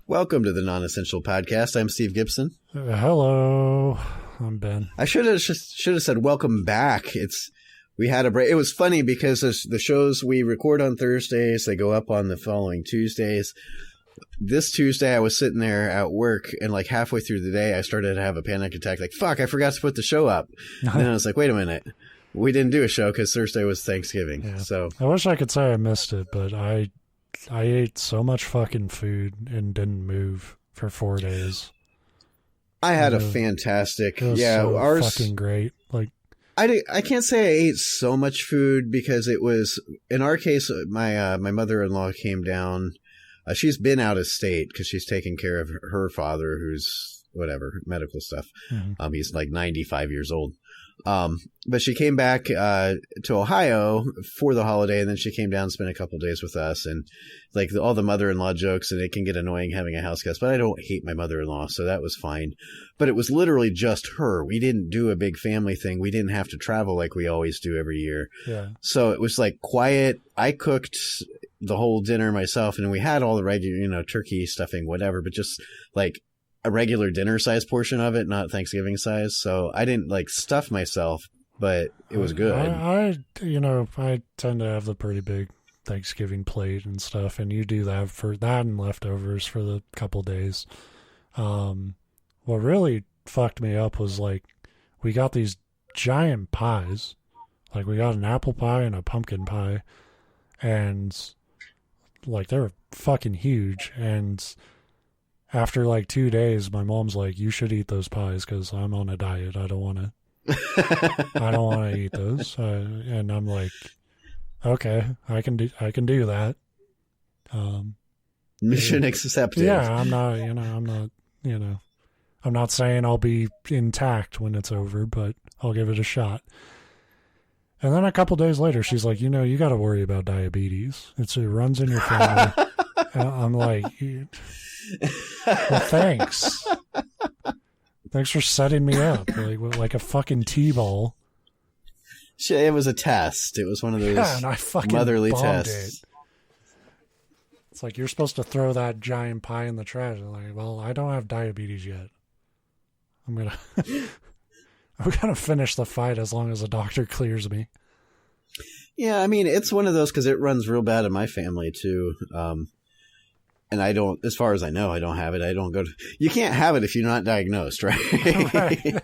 Welcome to the Non-Essential Podcast. I'm Steve Gibson. Hello, I'm Ben. I should have said welcome back. We had a break. It was funny because the shows we record on Thursdays, they go up on the following Tuesdays. This Tuesday, I was sitting there at work, and like halfway through the day, I started to have a panic attack. Like, fuck, I forgot to put the show up. And then I was like, wait a minute. We didn't do a show because Thursday was Thanksgiving. Yeah. So I wish I could say I missed it, but I ate so much fucking food and didn't move for 4 days. I had a fantastic, ours fucking great. Like I can't say I ate so much food because it was, in our case, my mother-in-law came down. She's been out of state because she's taking care of her father, who's whatever, medical stuff. Mm-hmm. He's like 95 years old. But she came back to Ohio for the holiday, and then she came down and spent a couple days with us, and like all the mother-in-law jokes, and it can get annoying having a house guest, but I don't hate my mother-in-law, so that was fine. But it was literally just her. We didn't do a big family thing. We didn't have to travel like we always do every year. Yeah. So it was like quiet. I cooked the whole dinner myself, and we had all the regular, turkey stuffing, whatever, but just like a regular dinner size portion of it, not Thanksgiving size. So I didn't like stuff myself, but it was good. I tend to have the pretty big Thanksgiving plate and stuff, and you do that for that and leftovers for the couple days. What really fucked me up was like we got these giant pies. Like we got an apple pie and a pumpkin pie, and like they were fucking huge. And after like 2 days, my mom's like, "You should eat those pies because I'm on a diet. I don't want to eat those." And I'm like, "Okay, I can do that." Mission accepted. Yeah, I'm not saying I'll be intact when it's over, but I'll give it a shot. And then a couple days later, she's like, "You got to worry about diabetes. It runs in your family." I'm like, well, thanks. Thanks for setting me up like a fucking T-ball. It was a test. It was one of those and I fucking motherly bombed tests. It. It's like, you're supposed to throw that giant pie in the trash. I'm like, well, I don't have diabetes yet. I'm gonna finish the fight as long as the doctor clears me. Yeah, I mean, it's one of those because it runs real bad in my family too. And I don't, as far as I know, I don't have it. I don't go to, you can't have it if you're not diagnosed, right? Right.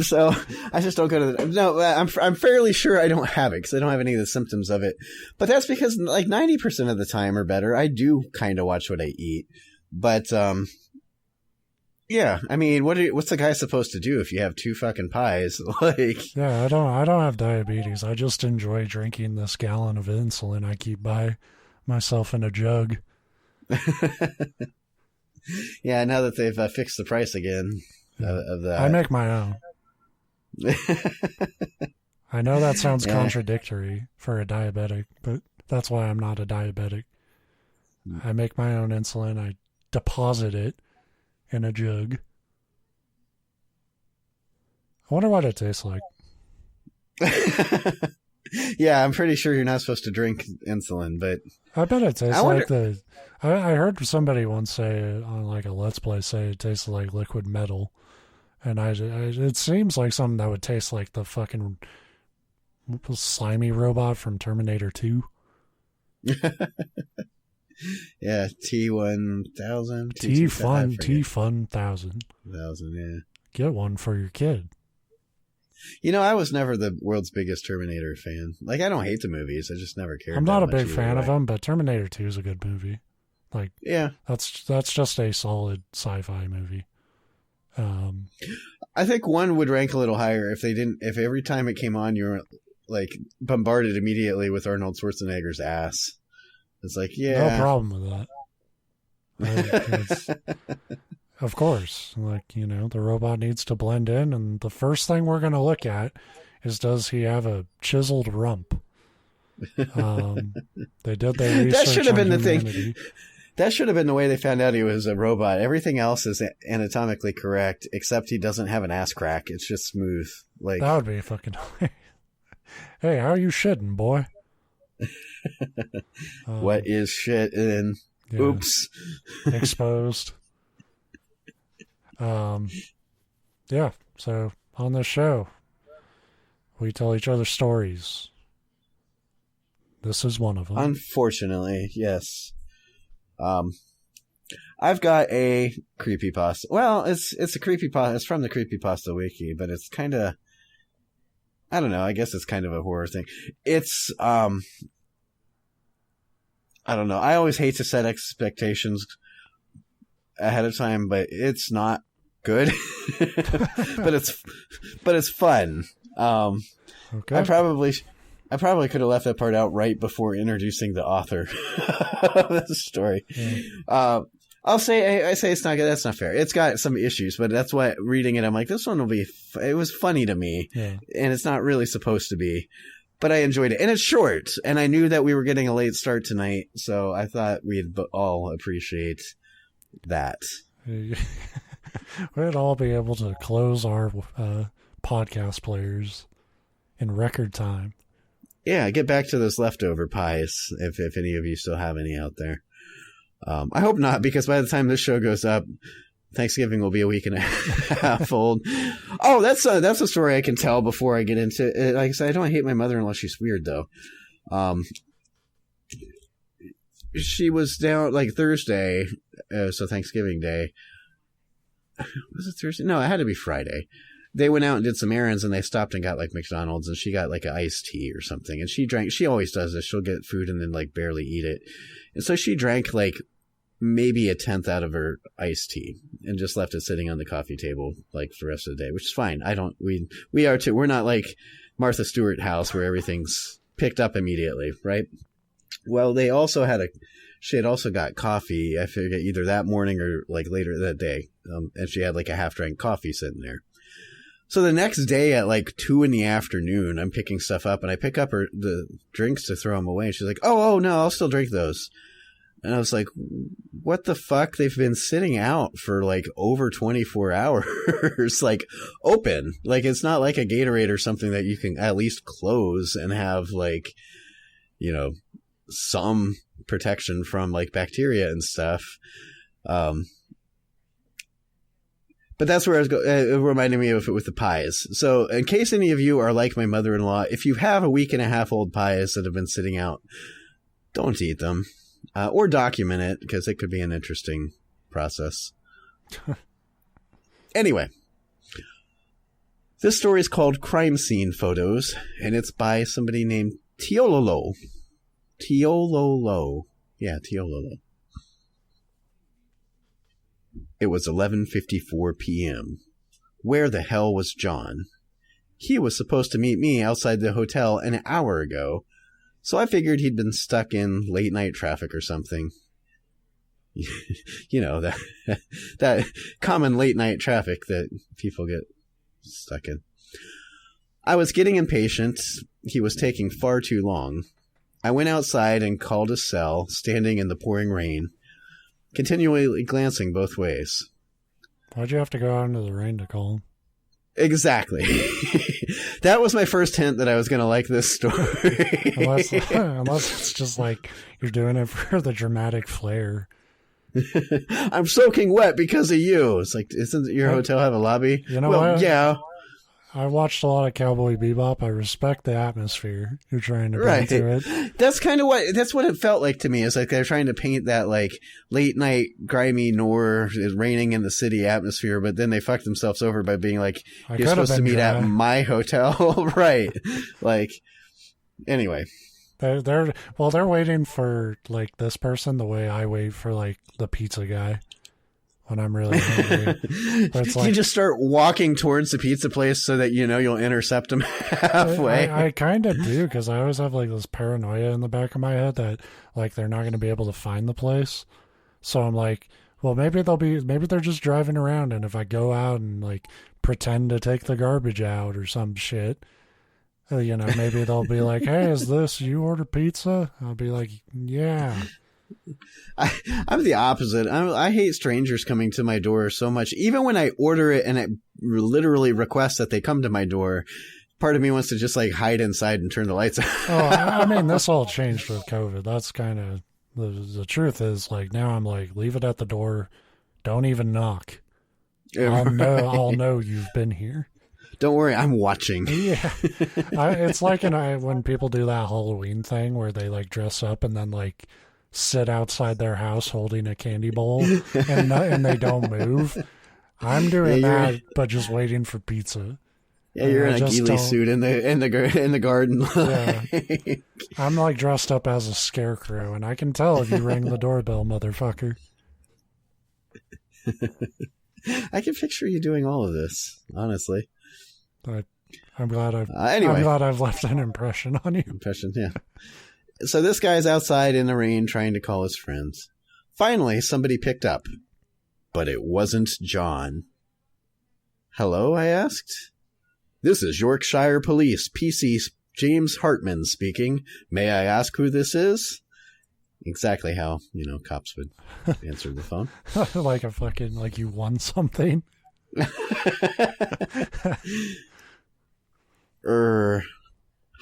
So I just don't go to no, I'm fairly sure I don't have it because I don't have any of the symptoms of it. But that's because like 90% of the time or better, I do kind of watch what I eat. But, yeah, I mean, what's the guy supposed to do if you have two fucking pies? Like, yeah, I don't have diabetes. I just enjoy drinking this gallon of insulin I keep by myself in a jug. Yeah, now that they've fixed the price again of that. I make my own. I know that sounds contradictory for a diabetic, but that's why I'm not a diabetic. I make my own insulin. I deposit it in a jug. I wonder what it tastes like. Yeah, I'm pretty sure you're not supposed to drink insulin, but I bet it tastes like the. I heard somebody once say on like a Let's Play say it tastes like liquid metal, and it seems like something that would taste like the fucking slimy robot from Terminator 2. Yeah, T1000. T-Fun 1000. 1000, yeah. Get one for your kid. I was never the world's biggest Terminator fan. Like, I don't hate the movies. I just never cared. I'm not a big fan of them, but Terminator 2 is a good movie. Like, yeah, that's just a solid sci-fi movie. I think one would rank a little higher if every time it came on, you were like bombarded immediately with Arnold Schwarzenegger's ass. It's like, yeah, no problem with that. Of course, like, the robot needs to blend in, and the first thing we're going to look at is, does he have a chiseled rump? They did their research. That should have been humanity. The thing. That should have been the way they found out he was a robot. Everything else is anatomically correct, except he doesn't have an ass crack. It's just smooth. Like, that would be fucking. Hey, how are you shitting, boy? What is shit in? Yeah. Oops. Exposed. Yeah. So on this show, we tell each other stories. This is one of them. Unfortunately, yes. I've got a creepypasta. Well, it's a creepypasta. It's from the Creepypasta Wiki, but it's kind of, I don't know. I guess it's kind of a horror thing. It's I don't know. I always hate to set expectations ahead of time, but it's not good. but it's fun. Okay. I probably could have left that part out right before introducing the author of the story. Yeah. I say it's not good. That's not fair. It's got some issues, but that's why reading it, I'm like, this one will be. It was funny to me, and it's not really supposed to be, but I enjoyed it, and it's short. And I knew that we were getting a late start tonight, so I thought we'd all appreciate that. We'd all be able to close our podcast players in record time. Yeah, get back to those leftover pies if any of you still have any out there. I hope not, because by the time this show goes up, Thanksgiving will be a week and a half old. Oh, that's a story I can tell before I get into it. Like I said, I don't hate my mother-in-law. She's weird, though. She was down like Thursday, so Thanksgiving Day. Was it Thursday? No, it had to be Friday. They went out and did some errands, and they stopped and got like McDonald's, and she got like an iced tea or something. And she drank. She always does this. She'll get food and then like barely eat it. And so she drank like maybe a tenth out of her iced tea and just left it sitting on the coffee table like for the rest of the day, which is fine. We are too. We're not like Martha Stewart house where everything's picked up immediately, right? Well, she had also got coffee. I forget either that morning or like later that day. And she had like a half drank coffee sitting there. So the next day at like 2 p.m, I'm picking stuff up and I pick up the drinks to throw them away. And she's like, oh no, I'll still drink those. And I was like, what the fuck? They've been sitting out for like over 24 hours, like open. Like it's not like a Gatorade or something that you can at least close and have like, you know, some protection from like bacteria and stuff. But that's where I was going. It reminded me of it with the pies. So in case any of you are like my mother-in-law, if you have a week and a half old pies that have been sitting out, don't eat them or document it because it could be an interesting process. Anyway, this story is called Crime Scene Photos, and it's by somebody named Triololo. Triololo. Yeah, Triololo. It was 11:54 p.m. Where the hell was John? He was supposed to meet me outside the hotel an hour ago, so I figured he'd been stuck in late night traffic or something. You know, that common late night traffic that people get stuck in. I was getting impatient. He was taking far too long. I went outside and called his cell, standing in the pouring rain, continually glancing both ways. Why'd you have to go out into the rain to call him? Exactly. That was my first hint that I was going to like this story. unless it's just like you're doing it for the dramatic flair. I'm soaking wet because of you. It's like, isn't your hotel have a lobby? You know what? Yeah. I watched a lot of Cowboy Bebop. I respect the atmosphere you're trying to bring to it. That's kind of that's what it felt like to me. It's like they're trying to paint that like late night grimy noir, raining in the city atmosphere, but then they fucked themselves over by being like, you're supposed to meet at my hotel. Right. Like, anyway. They're waiting for like this person the way I wait for like the pizza guy. When I'm really hungry. You just start walking towards the pizza place so that you know you'll intercept them halfway. I kind of do, because I always have like this paranoia in the back of my head that like they're not going to be able to find the place. So I'm like, well, maybe they're just driving around, and if I go out and like pretend to take the garbage out or some shit, you know, maybe they'll be like, hey, is this, you order pizza? I'll be like, yeah. I'm the opposite. I hate strangers coming to my door so much. Even when I order it and I literally request that they come to my door, part of me wants to just like hide inside and turn the lights on. Oh, I mean, this all changed with COVID. That's kind of The truth is, like, now I'm like, leave it at the door. Don't even knock. I'll know you've been here. Don't worry, I'm watching. Yeah. It's like when people do that Halloween thing where they, like, dress up and then, like, sit outside their house holding a candy bowl and they don't move. I'm doing that, but just waiting for pizza. Yeah, you're in a ghillie suit in the garden. Yeah. I'm like dressed up as a scarecrow, and I can tell if you ring the doorbell, motherfucker. I can picture you doing all of this, honestly. I'm glad I've left an impression on you. Impression, yeah. So this guy's outside in the rain trying to call his friends. Finally, somebody picked up, but it wasn't John. Hello, I asked. This is Yorkshire Police, PC James Hartman speaking. May I ask who this is? Exactly how, cops would answer the phone. like you won something.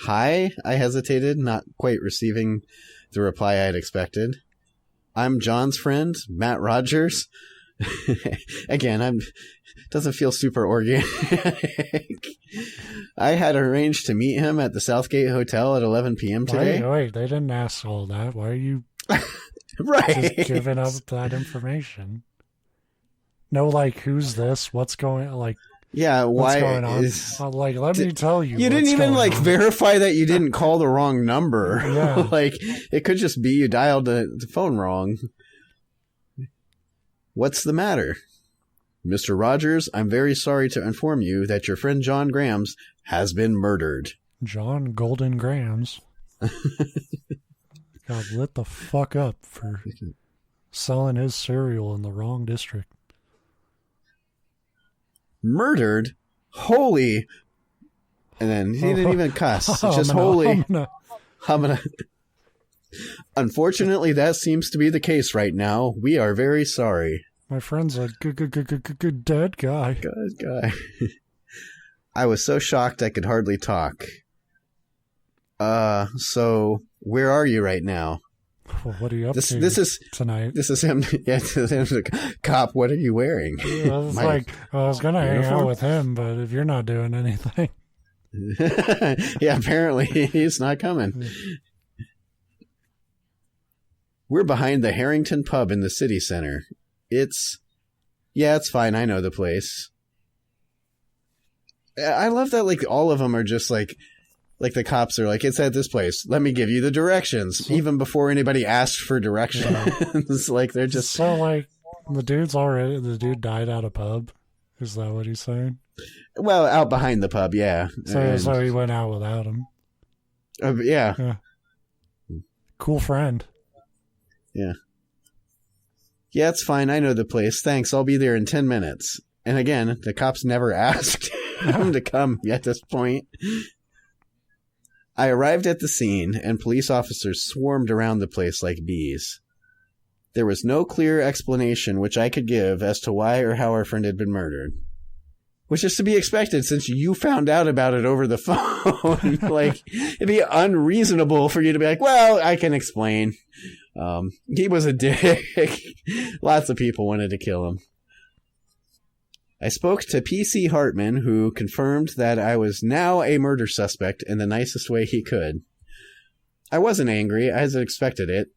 Hi, I hesitated, not quite receiving the reply I had expected. I'm John's friend, Matt Rogers. Again, doesn't feel super organic. I had arranged to meet him at the Southgate Hotel at 11 p.m. today. Wait, they didn't ask all that. Why are you right just giving up that information? No, like, who's this? What's going on? Like, yeah, what's going on? Let me tell you. You didn't even verify that you didn't call the wrong number. Yeah. It could just be you dialed the phone wrong. What's the matter? Mr. Rogers, I'm very sorry to inform you that your friend John Grams has been murdered. John Golden Grams got lit the fuck up for selling his cereal in the wrong district. Murdered? Holy. And then he didn't even cuss. Just holy. I'm gonna. Unfortunately, that seems to be the case right now. We are very sorry. My friend's a good dead guy. Good guy. I was so shocked I could hardly talk. So where are you right now? Well, what are you up to tonight? This is him. Yeah, this is him. Cop, what are you wearing? I was going to hang out with him, but if you're not doing anything. Yeah, apparently he's not coming. We're behind the Harrington Pub in the city center. It's fine. I know the place. I love that, like, all of them are just like the cops are like, it's at this place. Let me give you the directions. Even before anybody asked for directions. Like, they're just... So, like, the dude died at a pub? Is that what he's saying? Well, out behind the pub, yeah. So he went out without him. Yeah. Cool friend. Yeah. Yeah, it's fine. I know the place. Thanks. I'll be there in 10 minutes. And again, the cops never asked him to come at this point. I arrived at the scene, and police officers swarmed around the place like bees. There was no clear explanation which I could give as to why or how our friend had been murdered. Which is to be expected since you found out about it over the phone. Like, it'd be unreasonable for you to be like, well, I can explain. He was a dick. Lots of people wanted to kill him. I spoke to PC Hartman, who confirmed that I was now a murder suspect in the nicest way he could. I wasn't angry, as I expected it.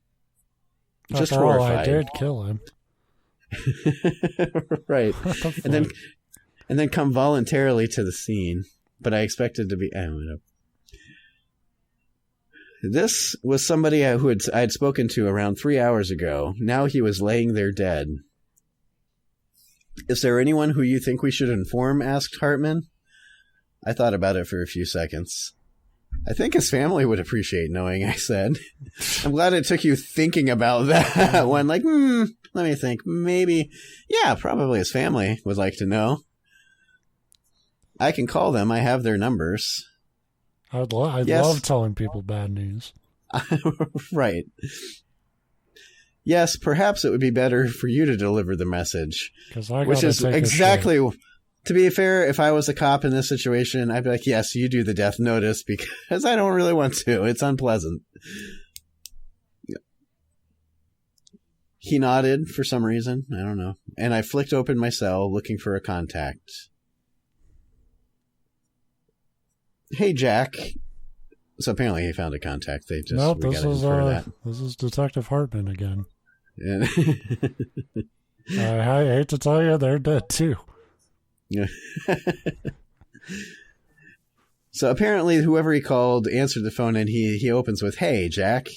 Just horrified. I did kill him. Right. And then come voluntarily to the scene. But I expected to be... I don't know. This was somebody I had spoken to around 3 hours ago. Now he was laying there dead. Is there anyone who you think we should inform? Asked Hartman. I thought about it for a few seconds. I think his family would appreciate knowing, I said. I'm glad it took you thinking about that one. Like, let me think. Maybe. Yeah, probably his family would like to know. I can call them. I have their numbers. I'd love telling people bad news. Right. Yes, perhaps it would be better for you to deliver the message. Which is exactly... To be fair, if I was a cop in this situation, I'd be like, yes, you do the death notice because I don't really want to. It's unpleasant. He nodded for some reason. I don't know. And I flicked open my cell looking for a contact. Hey, Jack. So apparently he found a contact. They just nope, this is Detective Hartman again. Yeah. I hate to tell you, they're dead too. Yeah. So apparently whoever he called answered the phone, and he opens with, "Hey, Jack."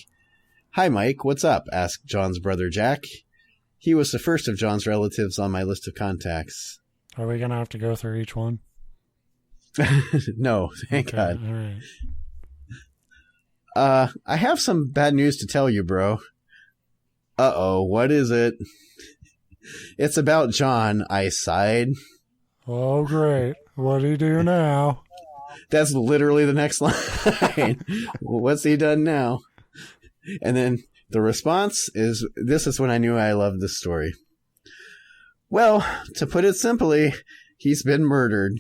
"Hi, Mike. What's up?" asked John's brother, Jack. He was the first of John's relatives on my list of contacts. Are we going to have to go through each one? No, thank God. All right. I have some bad news to tell you, bro. Uh-oh, what is it? It's about John, I sighed. Oh, great. What do you do now? That's literally the next line. What's he done now? And then the response is, this is when I knew I loved this story. "Well, to put it simply, he's been murdered."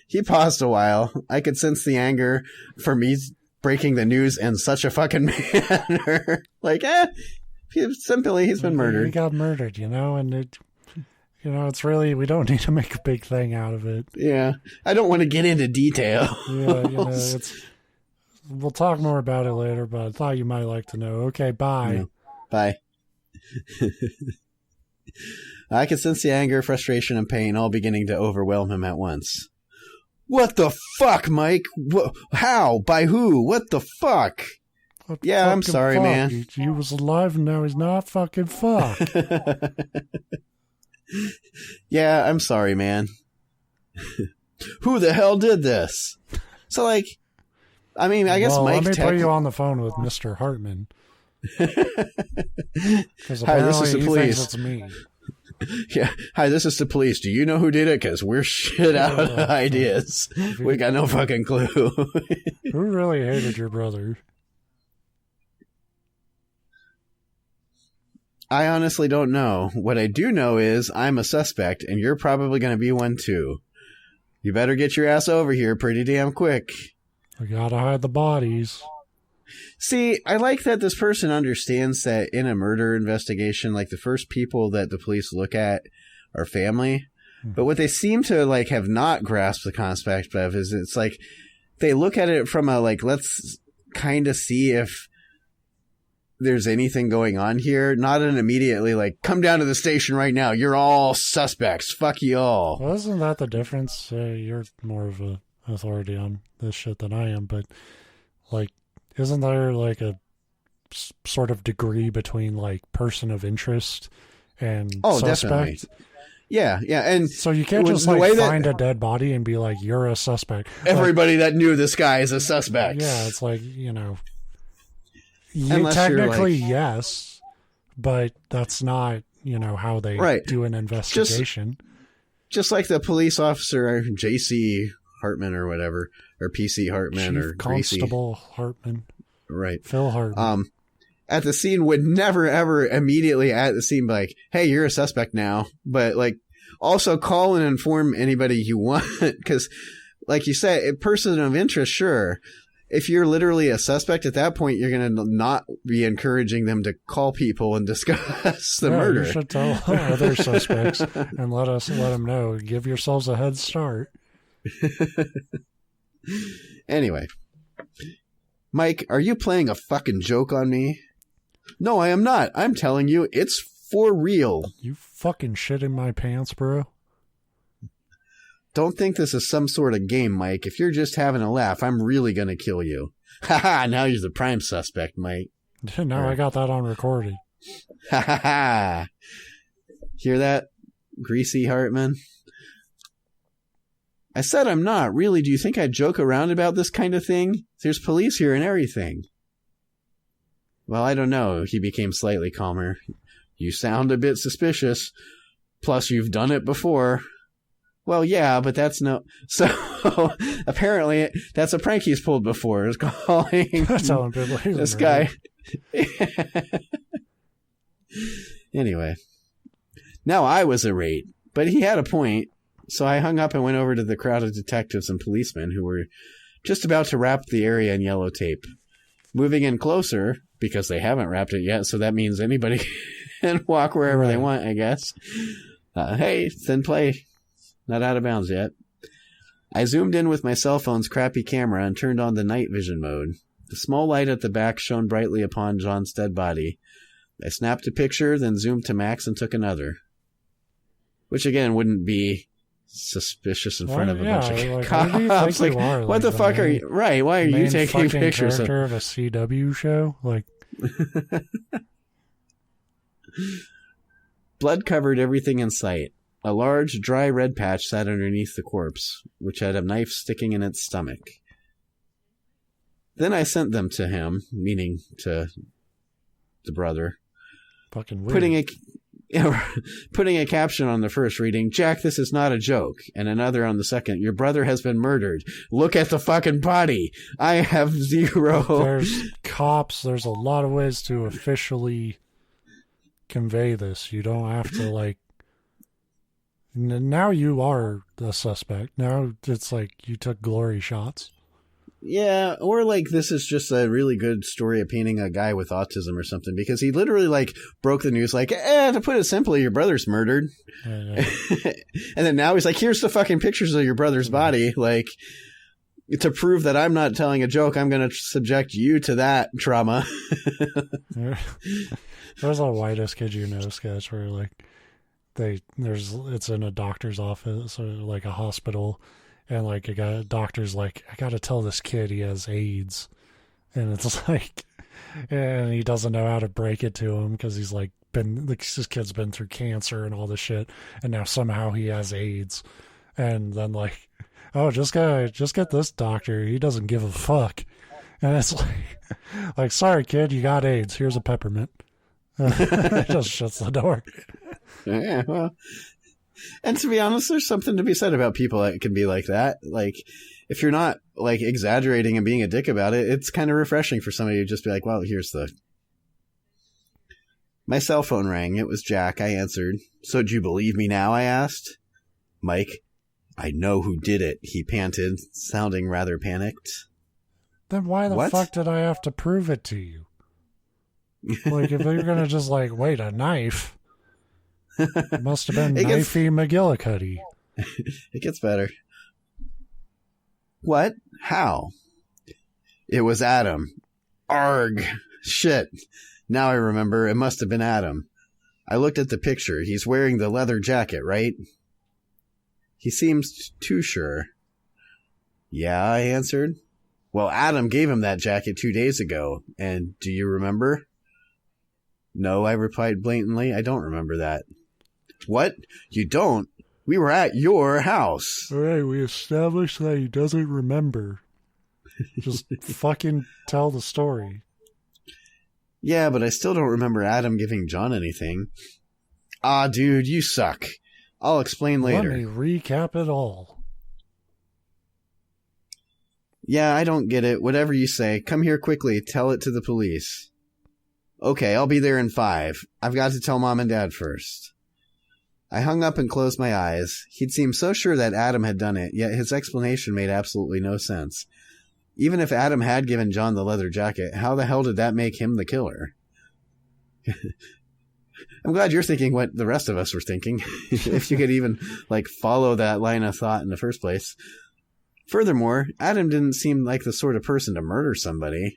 He paused a while. I could sense the anger for me breaking the news in such a fucking manner. Like, simply, he's been murdered. He got murdered, and it's really, we don't need to make a big thing out of it. Yeah. I don't want to get into detail. Yeah, we'll talk more about it later, but I thought you might like to know. Okay, bye. Yeah. Bye. I could sense the anger, frustration, and pain all beginning to overwhelm him at once. "What the fuck, Mike? How? By who? What the fuck?" "Yeah, I'm sorry, fuck? man." He was alive and now he's not. Fucking fuck. "Yeah, I'm sorry, man." "Who the hell did this?" So, I guess Mike... Let me put you on the phone with Mr. Hartman. Because "Hi, this is the police." Thinks it's me. Yeah. "Hi, this is the police. Do you know who did it? Because we're shit out of ideas. We got no fucking clue." Who really hated your brother? I honestly don't know. What I do know is I'm a suspect, and you're probably going to be one too. You better get your ass over here pretty damn quick. We gotta hide the bodies. See, I like that this person understands that in a murder investigation, the first people that the police look at are family. But what they seem to, have not grasped the concept of is it's they look at it from a, let's kind of see if there's anything going on here. Not an immediately, come down to the station right now. You're all suspects. Fuck you all. Well, isn't that the difference? You're more of a authority on this shit than I am, but, isn't there a sort of degree between person of interest and suspect? Definitely. Yeah, and so you can't just find a dead body and be you're a suspect. Everybody that knew this guy is a suspect. Yeah, it's technically yes, but that's not how they do an investigation. Just like the police officer J.C. Hartman or whatever, or P.C. Hartman, Chief or Constable Greasy. Hartman. Right. Phil Hartman. At the scene would never, ever immediately at the scene be "Hey, you're a suspect now." But, also call and inform anybody you want. Because, like you said, a person of interest, sure. If you're literally a suspect at that point, you're going to not be encouraging them to call people and discuss the murder. You should tell other suspects and let them know. Give yourselves a head start. Anyway, Mike, are you playing a fucking joke on me? No, I am not. I'm telling you, it's for real. You fucking shit in my pants, bro. Don't think this is some sort of game, Mike. If you're just having a laugh, I'm really gonna kill you. Ha! Now you're the prime suspect, Mike. No, I got that on recording. Ha! Hear that, Greasy Hartman? I said I'm not. Really, do you think I'd joke around about this kind of thing? There's police here and everything. Well, I don't know. He became slightly calmer. You sound a bit suspicious. Plus, you've done it before. Well, yeah, but that's no... So, apparently, that's a prank he's pulled before, is calling this guy. Anyway. Now I was irate, but he had a point. So I hung up and went over to the crowd of detectives and policemen who were just about to wrap the area in yellow tape. Moving in closer, because they haven't wrapped it yet, so that means anybody can walk wherever they want, I guess. Hey, thin play. Not out of bounds yet. I zoomed in with my cell phone's crappy camera and turned on the night vision mode. The small light at the back shone brightly upon John's dead body. I snapped a picture, then zoomed to max and took another. Which, again, wouldn't be suspicious in front of a bunch of cops. Like, what the fuck are you... Right, why are you taking pictures of... character of a CW show? Like... Blood covered everything in sight. A large, dry red patch sat underneath the corpse, which had a knife sticking in its stomach. Then I sent them to him, meaning to the brother. Fucking weird. Putting a caption on the first reading, "Jack, this is not a joke," and another on the second, "Your brother has been murdered. Look at the fucking body. I have zero." There's cops. There's a lot of ways to officially convey this. You don't have to, like... Now you are the suspect. Now it's like you took glory shots. Yeah, or like this is just a really good story of painting a guy with autism or something, because he literally like broke the news like, to put it simply, your brother's murdered. And then now he's like, here's the fucking pictures of your brother's body. Like, to prove that I'm not telling a joke, I'm going to subject you to that trauma. There's a Whitest Kid You Know sketch where like it's in a doctor's office or like a hospital. And like a doctor's like, I got to tell this kid he has AIDS. And it's like, and he doesn't know how to break it to him because he's like his kid's been through cancer and all this shit. And now somehow he has AIDS. And then like, oh, just get this doctor. He doesn't give a fuck. And it's like, sorry kid, you got AIDS. Here's a peppermint. Just shuts the door. Yeah, well. And to be honest, there's something to be said about people that can be like that. Like, if you're not, like, exaggerating and being a dick about it, it's kind of refreshing for somebody to just be like, well, here's the... My cell phone rang. It was Jack. I answered. "So do you believe me now?" I asked. "Mike, I know who did it," he panted, sounding rather panicked. Then why the fuck did I have to prove it to you? Like, if you're going to just, like, wait, a knife... It must have been Knifey McGillicuddy. It gets better. What? How? It was Adam. Arg. Shit. Now I remember. It must have been Adam. I looked at the picture. He's wearing the leather jacket, right? He seems too sure. Yeah, I answered. Well, Adam gave him that jacket 2 days ago. And do you remember? No, I replied blatantly. I don't remember that. What? You don't? We were at your house. All right, we established that he doesn't remember. Just fucking tell the story. Yeah, but I still don't remember Adam giving John anything. Ah, dude, you suck. I'll explain later. Let me recap it all. Yeah, I don't get it. Whatever you say. Come here quickly. Tell it to the police. Okay, I'll be there in 5. I've got to tell Mom and Dad first. I hung up and closed my eyes. He'd seemed so sure that Adam had done it, yet his explanation made absolutely no sense. Even if Adam had given John the leather jacket, how the hell did that make him the killer? I'm glad you're thinking what the rest of us were thinking, if you could even, like, follow that line of thought in the first place. Furthermore, Adam didn't seem like the sort of person to murder somebody.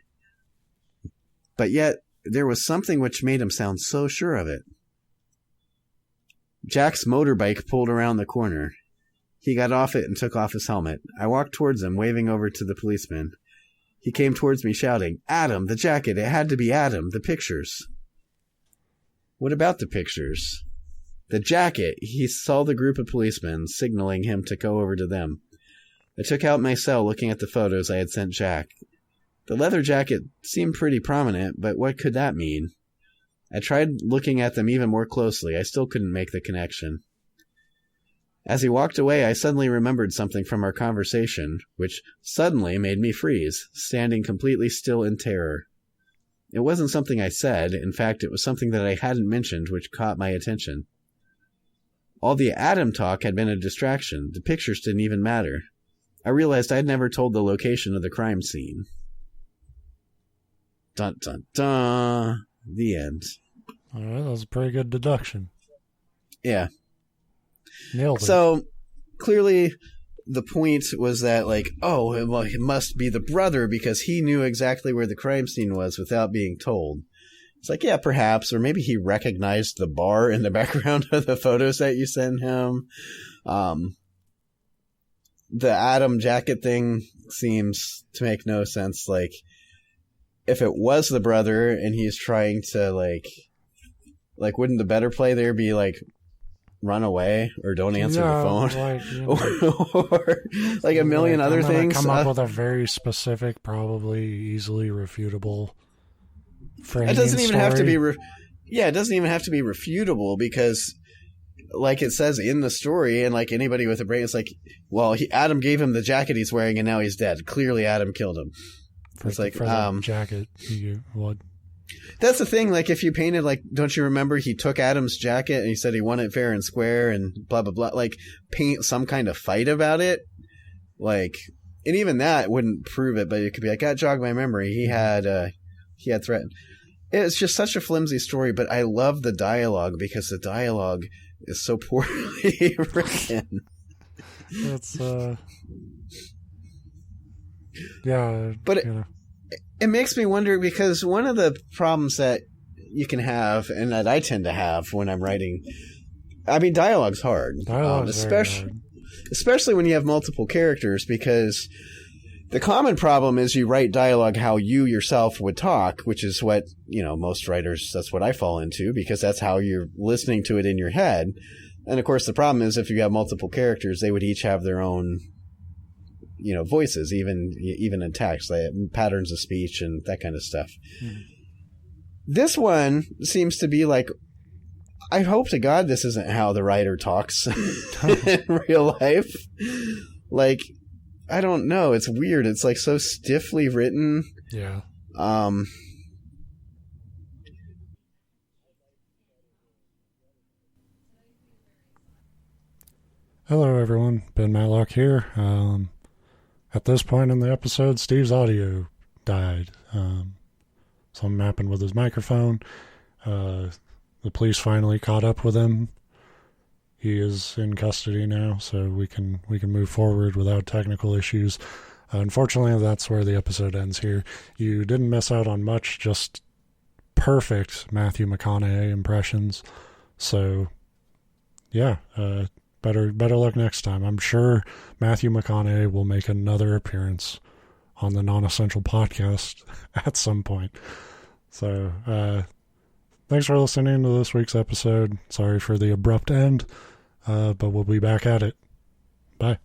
But yet, there was something which made him sound so sure of it. Jack's motorbike pulled around the corner. He got off it and took off his helmet. I walked towards him, waving over to the policeman. He came towards me shouting, "Adam, the jacket! It had to be Adam! The pictures!" What about the pictures? The jacket! He saw the group of policemen, signaling him to go over to them. I took out my cell, looking at the photos I had sent Jack. The leather jacket seemed pretty prominent, but what could that mean? I tried looking at them even more closely. I still couldn't make the connection. As he walked away, I suddenly remembered something from our conversation, which suddenly made me freeze, standing completely still in terror. It wasn't something I said. In fact, it was something that I hadn't mentioned, which caught my attention. All the Adam talk had been a distraction. The pictures didn't even matter. I realized I'd never told the location of the crime scene. Dun, dun, dun. The end. All right, that was a pretty good deduction. Yeah. Nailed it. So, clearly, the point was that, like, oh, well, it must be the brother because he knew exactly where the crime scene was without being told. It's like, yeah, perhaps. Or maybe he recognized the bar in the background of the photos that you sent him. The Adam jacket thing seems to make no sense. Like, if it was the brother and he's trying to, like, wouldn't the better play there be, like, run away or don't answer the phone? Like, you know, or like a million other things. Come up with a very specific, probably easily refutable framing. It doesn't even story. have to be it doesn't even have to be refutable because, like it says in the story, and like anybody with a brain, it's like, well, Adam gave him the jacket he's wearing and now he's dead. Clearly Adam killed him. It's like, for the jacket. What? That's the thing. Like, if you painted, like, don't you remember he took Adam's jacket and he said he won it fair and square and blah, blah, blah. Like, paint some kind of fight about it. Like, and even that wouldn't prove it, but it could be like, that jogged my memory. He had threatened. It's just such a flimsy story, but I love the dialogue because the dialogue is so poorly written. It's, yeah. But it makes me wonder because one of the problems that you can have and that I tend to have when I'm writing, I mean, dialogue's hard. Especially when you have multiple characters, because the common problem is you write dialogue how you yourself would talk, which is what, you know, most writers, that's what I fall into because that's how you're listening to it in your head. And of course, the problem is if you have multiple characters, they would each have their own, you know, voices, even in text, like patterns of speech and that kind of stuff. Mm-hmm. This one seems to be like, I hope to God this isn't how the writer talks in real life. Like, I don't know. It's weird. It's like so stiffly written. Yeah. Hello, everyone. Ben Matlock here. At this point in the episode, Steve's audio died. Something happened with his microphone. The police finally caught up with him. He is in custody now, so we can move forward without technical issues. Unfortunately, that's where the episode ends here. You didn't miss out on much, just perfect Matthew McConaughey impressions. So, yeah, better luck next time. I'm sure Matthew McConaughey will make another appearance on the Non-Essential podcast at some point. So, thanks for listening to this week's episode. Sorry for the abrupt end, but we'll be back at it. Bye.